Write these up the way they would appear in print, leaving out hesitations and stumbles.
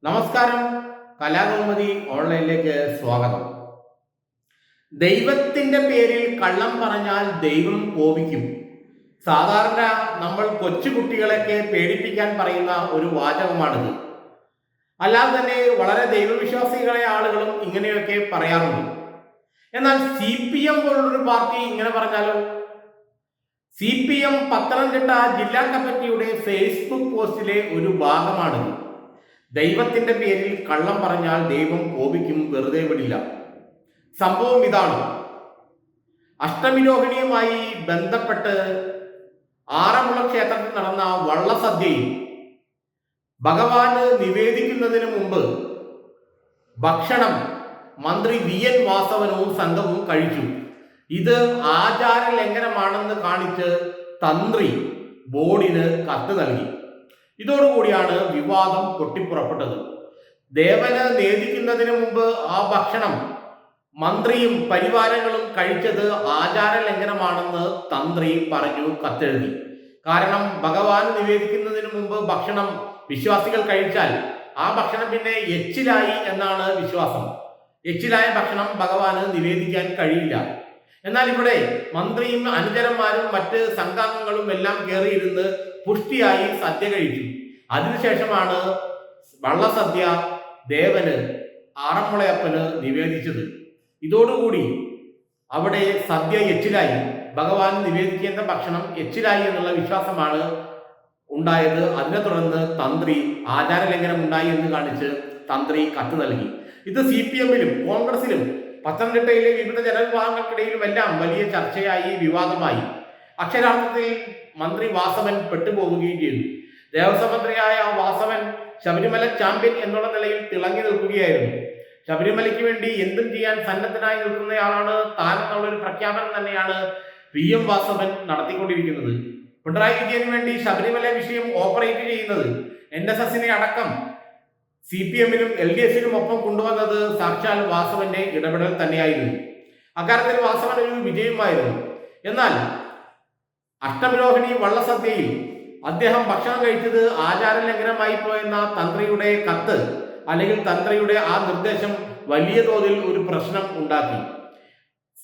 നമസ്കാരം. കലാകൗമുദി ഓൺലൈനിലേക്ക് സ്വാഗതം. ദൈവത്തിന്റെ പേരിൽ കള്ളം പറഞ്ഞാൽ ദൈവം കോപിക്കും. സാധാരണ നമ്മൾ കൊച്ചുകുട്ടികളെയൊക്കെ പേടിപ്പിക്കാൻ പറയുന്ന ഒരു വാചകമാണിത്. അല്ലാതെ തന്നെ വളരെ ദൈവവിശ്വാസികളായ ആളുകളും ഇങ്ങനെയൊക്കെ പറയാറുണ്ട്. എന്നാൽ CPM പോലുള്ളൊരു പാർട്ടി ഇങ്ങനെ പറഞ്ഞാലോ? CPM പത്തനംതിട്ട ജില്ലാ കമ്മിറ്റിയുടെ ഫേസ്ബുക്ക് പോസ്റ്റിലെ ഒരു ഭാഗമാണിത്. ദൈവത്തിന്റെ പേരിൽ കള്ളം പറഞ്ഞാൽ ദൈവം കോപിക്കും, വെറുതെ വിടില്ല. സംഭവം ഇതാണ്. അഷ്ടമിരോഹിണിയുമായി ബന്ധപ്പെട്ട് ആറന്മുള ക്ഷേത്രത്തിൽ നടന്ന വള്ളസദ്യയിൽ ഭഗവാന് നിവേദിക്കുന്നതിന് മുമ്പ് ഭക്ഷണം മന്ത്രി VN വാസവനവും സംഘവും കഴിച്ചു. ഇത് ആചാര ലംഘനമാണെന്ന് കാണിച്ച് തന്ത്രി ബോർഡിന് കത്ത് നൽകി. ഇതോടുകൂടിയാണ് വിവാദം പൊട്ടിപ്പുറപ്പെട്ടത്. ദേവന് നേദിക്കുന്നതിന് മുമ്പ് ആ ഭക്ഷണം മന്ത്രിയും പരിവാരങ്ങളും കഴിച്ചത് ആചാര ലംഘനമാണെന്ന് തന്ത്രി പറഞ്ഞു, കത്തെഴുതി. കാരണം ഭഗവാന് നിവേദിക്കുന്നതിന് മുമ്പ് ഭക്ഷണം വിശ്വാസികൾ കഴിച്ചാൽ ആ ഭക്ഷണം പിന്നെ എച്ചിലായി എന്നാണ് വിശ്വാസം. എച്ചിലായ ഭക്ഷണം ഭഗവാന് നിവേദിക്കാൻ കഴിയില്ല. എന്നാൽ ഇവിടെ മന്ത്രിയും അനുചരന്മാരും മറ്റ് സംഘാംഗങ്ങളും എല്ലാം കയറിയിരുന്ന് പുഷ്ടിയായി സദ്യ കഴിച്ചു. അതിനുശേഷമാണ് വള്ളസദ്യ ദേവന് ആറന്മുളയപ്പന് നിവേദിച്ചത്. ഇതോടുകൂടി അവിടെ സദ്യ എച്ചിലായി, ഭഗവാൻ നിവേദിക്കേണ്ട ഭക്ഷണം എച്ചിലായി എന്നുള്ള വിശ്വാസമാണ് ഉണ്ടായത്. അതിനെ തുടർന്ന് തന്ത്രി ആചാര ലംഘനം ഉണ്ടായി എന്ന് കാണിച്ച് തന്ത്രി കത്ത് നൽകി. ഇത് CPM-ലും കോൺഗ്രസിലും പത്തനംതിട്ടയിലെ വിവിധ ജനവിഭാഗങ്ങൾക്കിടയിലും എല്ലാം വലിയ ചർച്ചയായി, വിവാദമായി. അക്ഷരാർത്ഥത്തിൽ മന്ത്രി വാസവൻ പെട്ടുപോവുകയും ചെയ്തു. ദേവസ്വം മന്ത്രിയായ വാസവൻ ശബരിമല ചാമ്പ്യൻ എന്നുള്ള നിലയിൽ തിളങ്ങി നിൽക്കുകയായിരുന്നു. ശബരിമലയ്ക്ക് വേണ്ടി എന്തും ചെയ്യാൻ സന്നദ്ധനായി നിൽക്കുന്നയാളാണ് താൻ എന്നുള്ളൊരു പ്രഖ്യാപനം തന്നെയാണ് PM വാസവൻ നടത്തിക്കൊണ്ടിരിക്കുന്നത്. പിണറായി വിജയന് വേണ്ടി ശബരിമല വിഷയം ഓപ്പറേറ്റ് ചെയ്യുന്നത് NSS-നെ അടക്കം CPM-നും LDF-നും ഒപ്പം കൊണ്ടുവന്നത് സാക്ഷാൽ വാസവന്റെ ഇടപെടൽ തന്നെയായിരുന്നു. അക്കാര്യത്തിൽ വാസവൻ ഒരു വിജയമായിരുന്നു. എന്നാൽ അഷ്ടമിരോഹിണി വള്ളസദ്യയിൽ അദ്ദേഹം ഭക്ഷണം കഴിച്ചത് ആചാര ലംഘനമായി പോയെന്ന തന്ത്രിയുടെ കത്ത് അല്ലെങ്കിൽ തന്ത്രിയുടെ ആ നിർദ്ദേശം വലിയ തോതിൽ ഒരു പ്രശ്നം ഉണ്ടാക്കി.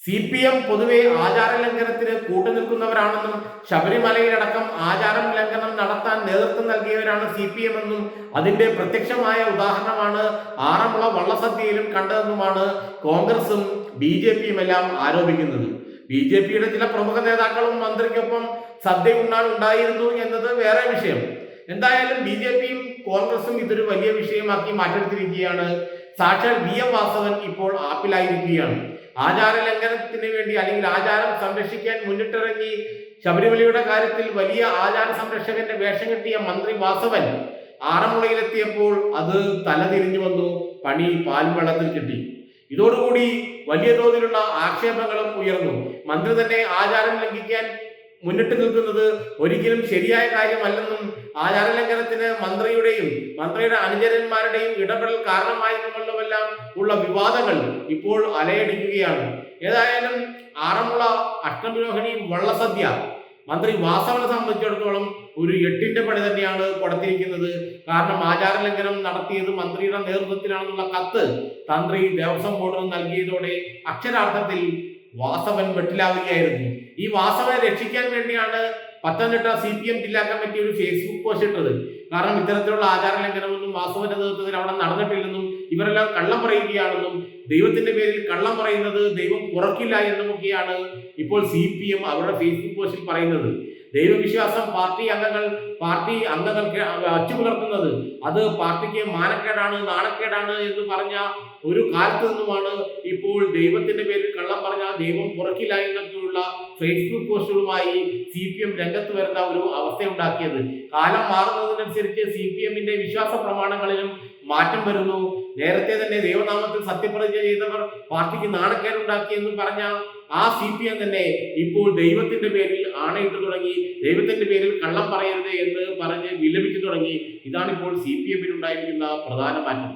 CPM പൊതുവെ ആചാര ലംഘനത്തിന് കൂട്ടുനിൽക്കുന്നവരാണെന്നും ശബരിമലയിലടക്കം ആചാര ലംഘനം നടത്താൻ നേതൃത്വം നൽകിയവരാണ് CPM എന്നും അതിന്റെ പ്രത്യക്ഷമായ ഉദാഹരണമാണ് ആറന്മുള വള്ളസദ്യയിലും കണ്ടതെന്നുമാണ് കോൺഗ്രസും BJP-യും എല്ലാം ആരോപിക്കുന്നത്. BJP-യുടെ ചില പ്രമുഖ നേതാക്കളും മന്ത്രിക്കൊപ്പം സദ്യ ഉണ്ണാൻ ഉണ്ടായിരുന്നു എന്നത് വേറെ വിഷയം. എന്തായാലും BJP-യും കോൺഗ്രസും ഇതൊരു വലിയ വിഷയമാക്കി മാറ്റിയെടുത്തിരിക്കുകയാണ്. സാക്ഷാൽ VM വാസവൻ ഇപ്പോൾ ആപ്പിലായിരിക്കുകയാണ്. ആചാര ലംഘനത്തിന് വേണ്ടി അല്ലെങ്കിൽ ആചാരം സംരക്ഷിക്കാൻ മുന്നിട്ടിറങ്ങി ശബരിമലയുടെ കാര്യത്തിൽ വലിയ ആചാര സംരക്ഷകന്റെ വേഷം കെട്ടിയ മന്ത്രി വാസവൻ ആറന്മുളയിലെത്തിയപ്പോൾ അത് തലതിരിഞ്ഞു വന്നു, പണി പാൽവെള്ളത്തിൽ കിട്ടി. ഇതോടുകൂടി വലിയ തോതിലുള്ള ആക്ഷേപങ്ങളും ഉയർന്നു. മന്ത്രി തന്നെ ആചാരം ലംഘിക്കാൻ മുന്നിട്ട് നിൽക്കുന്നത് ഒരിക്കലും ശരിയായ കാര്യമല്ലെന്നും ആചാര ലംഘനത്തിന് മന്ത്രിയുടെ അനുചരന്മാരുടെയും ഇടപെടൽ കാരണമായെന്നുമെല്ലാം ഉള്ള വിവാദങ്ങൾ ഇപ്പോൾ അലയടിക്കുകയാണ്. ഏതായാലും ആറന്മുള അഷ്ടമിരോഹിണി വള്ളസദ്യ മന്ത്രി വാസവനെ സംബന്ധിച്ചിടത്തോളം ഒരു 8-ന്റെ പണി തന്നെയാണ് കൊടുത്തിരിക്കുന്നത്. കാരണം ആചാര ലംഘനം നടത്തിയത് മന്ത്രിയുടെ നേതൃത്വത്തിലാണെന്നുള്ള കത്ത് തന്ത്രി ദേവസ്വം ബോർഡിന് നൽകിയതോടെ അക്ഷരാർത്ഥത്തിൽ വാസവൻ വെട്ടിലാവുകയായിരുന്നു. ഈ വാസവനെ രക്ഷിക്കാൻ വേണ്ടിയാണ് പത്തനംതിട്ട CPM ജില്ലാ കമ്മിറ്റി ഒരു ഫേസ്ബുക്ക് പോസ്റ്റ് ഇട്ടത്. കാരണം ഇത്തരത്തിലുള്ള ആചാര ലംഘനമൊന്നും വാസവന്റെ നേതൃത്വത്തിൽ അവിടെ നടന്നിട്ടില്ലെന്നും ഇവരെല്ലാം കള്ളം പറയുകയാണെന്നും ദൈവത്തിന്റെ പേരിൽ കള്ളം പറയുന്നത് ദൈവം കുറക്കില്ല എന്നുമൊക്കെയാണ് ഇപ്പോൾ CPM അവരുടെ ഫേസ്ബുക്ക് പോസ്റ്റിൽ പറയുന്നത്. ദൈവവിശ്വാസം പാർട്ടി അംഗങ്ങൾക്ക് അച്ചുപുലർത്തുന്നത് അത് പാർട്ടിക്ക് മാനക്കേടാണ്, നാണക്കേടാണ് എന്ന് പറഞ്ഞ ഒരു കാലത്ത് നിന്നുമാണ് ഇപ്പോൾ ദൈവത്തിന്റെ പേരിൽ കള്ളം പറഞ്ഞാൽ ദൈവം കുറക്കില്ല എന്നൊക്കെയുള്ള ഫേസ്ബുക്ക് പോസ്റ്റുകളുമായി CPM രംഗത്ത് വരുന്ന ഒരു അവസ്ഥയുണ്ടാക്കിയത്. കാലം മാറുന്നതിനനുസരിച്ച് CPM-ന്റെ വിശ്വാസ പ്രമാണങ്ങളിലും മാറ്റം വരുന്നു. നേരത്തെ തന്നെ ദൈവനാമത്തിൽ സത്യപ്രതിജ്ഞ ചെയ്തവർ പാർട്ടിക്ക് നാണക്കേടുണ്ടാക്കിയെന്ന് പറഞ്ഞ ആ CPM തന്നെ ഇപ്പോൾ ദൈവത്തിന്റെ പേരിൽ ആണയിട്ട് തുടങ്ങി, ദൈവത്തിന്റെ പേരിൽ കള്ളം പറയരുത് എന്ന് പറഞ്ഞ് വിലപിച്ചു തുടങ്ങി. ഇതാണിപ്പോൾ CPM-ൽ ഉണ്ടായിരിക്കുന്ന പ്രധാന മാറ്റം.